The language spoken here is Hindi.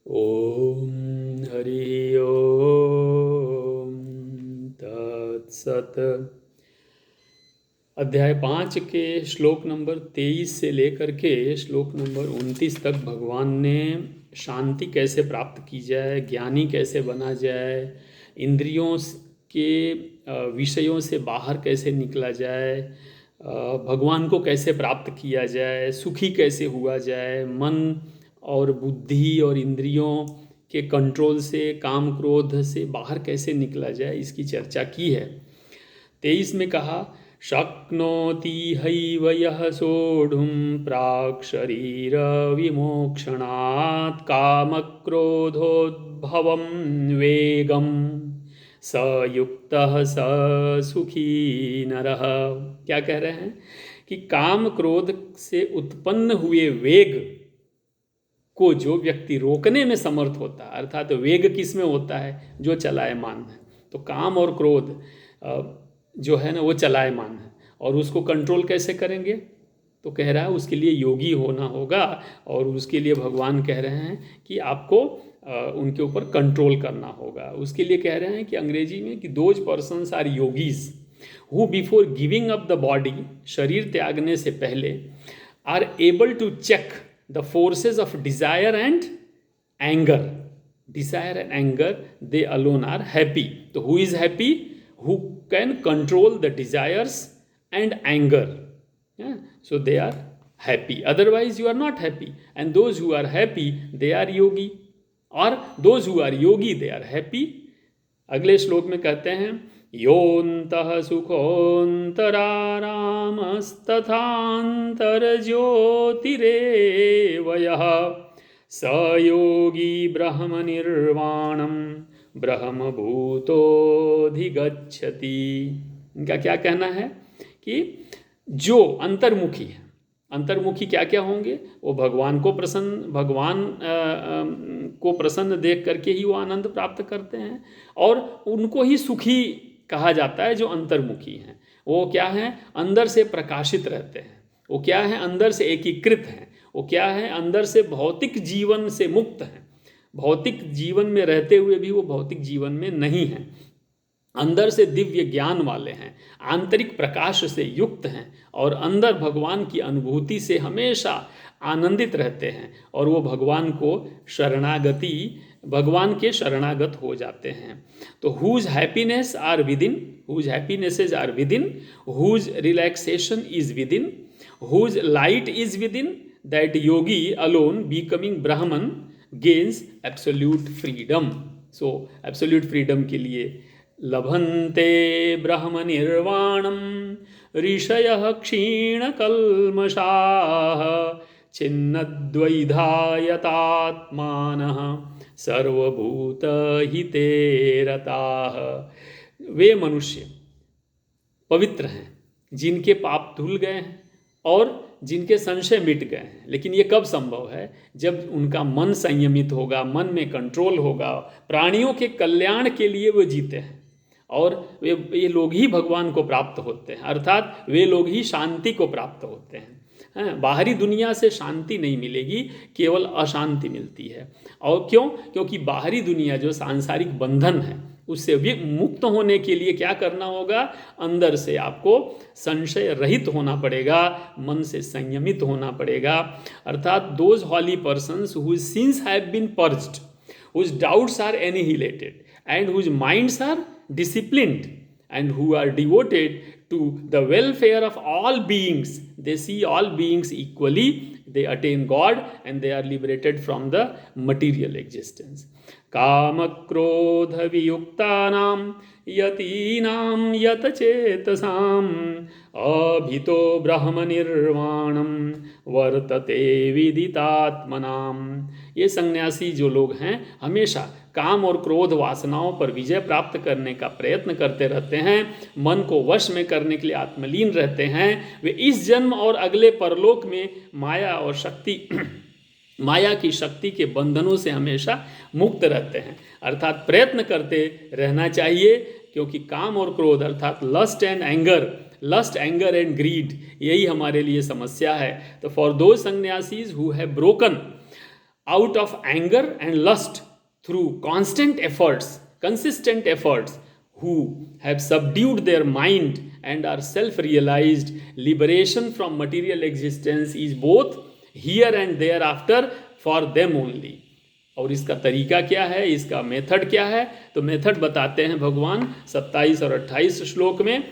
ओम हरि ओम तत्सत। अध्याय 5 के श्लोक नंबर 23 से लेकर के श्लोक नंबर 29 तक भगवान ने शांति कैसे प्राप्त की जाए, ज्ञानी कैसे बना जाए, इंद्रियों के विषयों से बाहर कैसे निकला जाए, भगवान को कैसे प्राप्त किया जाए, सुखी कैसे हुआ जाए, मन और बुद्धि और इंद्रियों के कंट्रोल से, काम क्रोध से बाहर कैसे निकला जाए, इसकी चर्चा की है। 23 में कहा, शक्नोति हैव यः सोढुं प्राक् शरीर विमोक्षणात् कामक्रोधोद्भवं वेगं स युक्तः स सुखी नरः। क्या कह रहे हैं कि काम क्रोध से उत्पन्न हुए वेग को जो व्यक्ति रोकने में समर्थ होता है, अर्थात वेग किस में होता है? जो चलायमान है। तो काम और क्रोध जो है ना वो चलायमान है, और उसको कंट्रोल कैसे करेंगे? तो कह रहा है उसके लिए योगी होना होगा, और उसके लिए भगवान कह रहे हैं कि आपको उनके ऊपर कंट्रोल करना होगा। उसके लिए कह रहे हैं कि अंग्रेजी में कि those persons are yogis who before giving up the body, शरीर त्यागने से पहले, are able to check the forces of desire and anger. Desire and anger, they alone are happy. तो who is happy? Who can control the desires and anger. Yeah? So they are happy. Otherwise you are not happy. And those who are happy, they are yogi. Or those who are yogi, they are happy. अगले श्लोक में कहते हैं, योऽन्तः सुखोऽन्तरारामस्तथान्तर्ज्योतिरेव यः स योगी ब्रह्मनिर्वाणम् ब्रह्मभूतोऽधिगच्छति। इनका क्या कहना है कि जो अंतर्मुखी है, अंतर्मुखी क्या क्या होंगे? वो भगवान को प्रसन्न देख करके ही वो आनंद प्राप्त करते हैं, और उनको ही सुखी कहा जाता है जो अंतर्मुखी हैं। वो क्या है? अंदर से प्रकाशित रहते हैं। वो क्या है? अंदर से एकीकृत हैं। वो क्या है? अंदर से भौतिक जीवन से मुक्त हैं। भौतिक जीवन में रहते हुए भी वो भौतिक जीवन में नहीं हैं। अंदर से दिव्य ज्ञान वाले हैं, आंतरिक प्रकाश से युक्त हैं, और अंदर भगवान की अनुभूति से हमेशा आनंदित रहते हैं, और वो भगवान के शरणागत हो जाते हैं। तो whose happiness are within, whose happinesses are within, whose relaxation is within, whose light is within, that yogi alone becoming Brahman gains absolute freedom. So absolute freedom के लिए लभन्ते ब्रह्म निर्वाणम ऋषयः क्षीणकल्मषाः छिन्नद्वैधायतात्मानः सर्वभूतहिते रताः। वे मनुष्य पवित्र हैं जिनके पाप धुल गए हैं और जिनके संशय मिट गए हैं। लेकिन ये कब संभव है? जब उनका मन संयमित होगा, मन में कंट्रोल होगा, प्राणियों के कल्याण के लिए वो जीते हैं, और ये लोग ही भगवान को प्राप्त होते हैं, अर्थात वे लोग ही शांति को प्राप्त होते हैं। बाहरी दुनिया से शांति नहीं मिलेगी, केवल अशांति मिलती है। और क्यों? क्योंकि बाहरी दुनिया जो सांसारिक बंधन है उससे भी मुक्त होने के लिए क्या करना होगा? अंदर से आपको संशय रहित होना पड़ेगा, मन से संयमित होना पड़ेगा। अर्थात those holy persons whose sins have been purged, whose doubts are annihilated, and whose minds are disciplined, and who are devoted to the welfare of all beings. They see all beings equally, they attain God, and they are liberated from the material existence. कामक्रोध वियुक्तानां यतीनां यतचेतसां अभितो ब्रह्मनिर्वाणं वर्तते विदितात्मनां। ये सन्यासी जो लोग हैं हमेशा काम और क्रोध वासनाओं पर विजय प्राप्त करने का प्रयत्न करते रहते हैं, मन को वश में करने के लिए आत्मलीन रहते हैं। वे इस जन्म और अगले परलोक में माया की शक्ति के बंधनों से हमेशा मुक्त रहते हैं। अर्थात प्रयत्न करते रहना चाहिए, क्योंकि काम और क्रोध अर्थात लस्ट एंगर एंड ग्रीड, यही हमारे लिए समस्या है। तो for those sannyasis who have broken out of anger and lust through consistent efforts, who have subdued their mind and are self-realized. Liberation from material existence is both here and thereafter for them only. और इसका तरीका क्या है, इसका मेथड क्या है? तो मेथड बताते हैं भगवान 27 और 28 श्लोक में।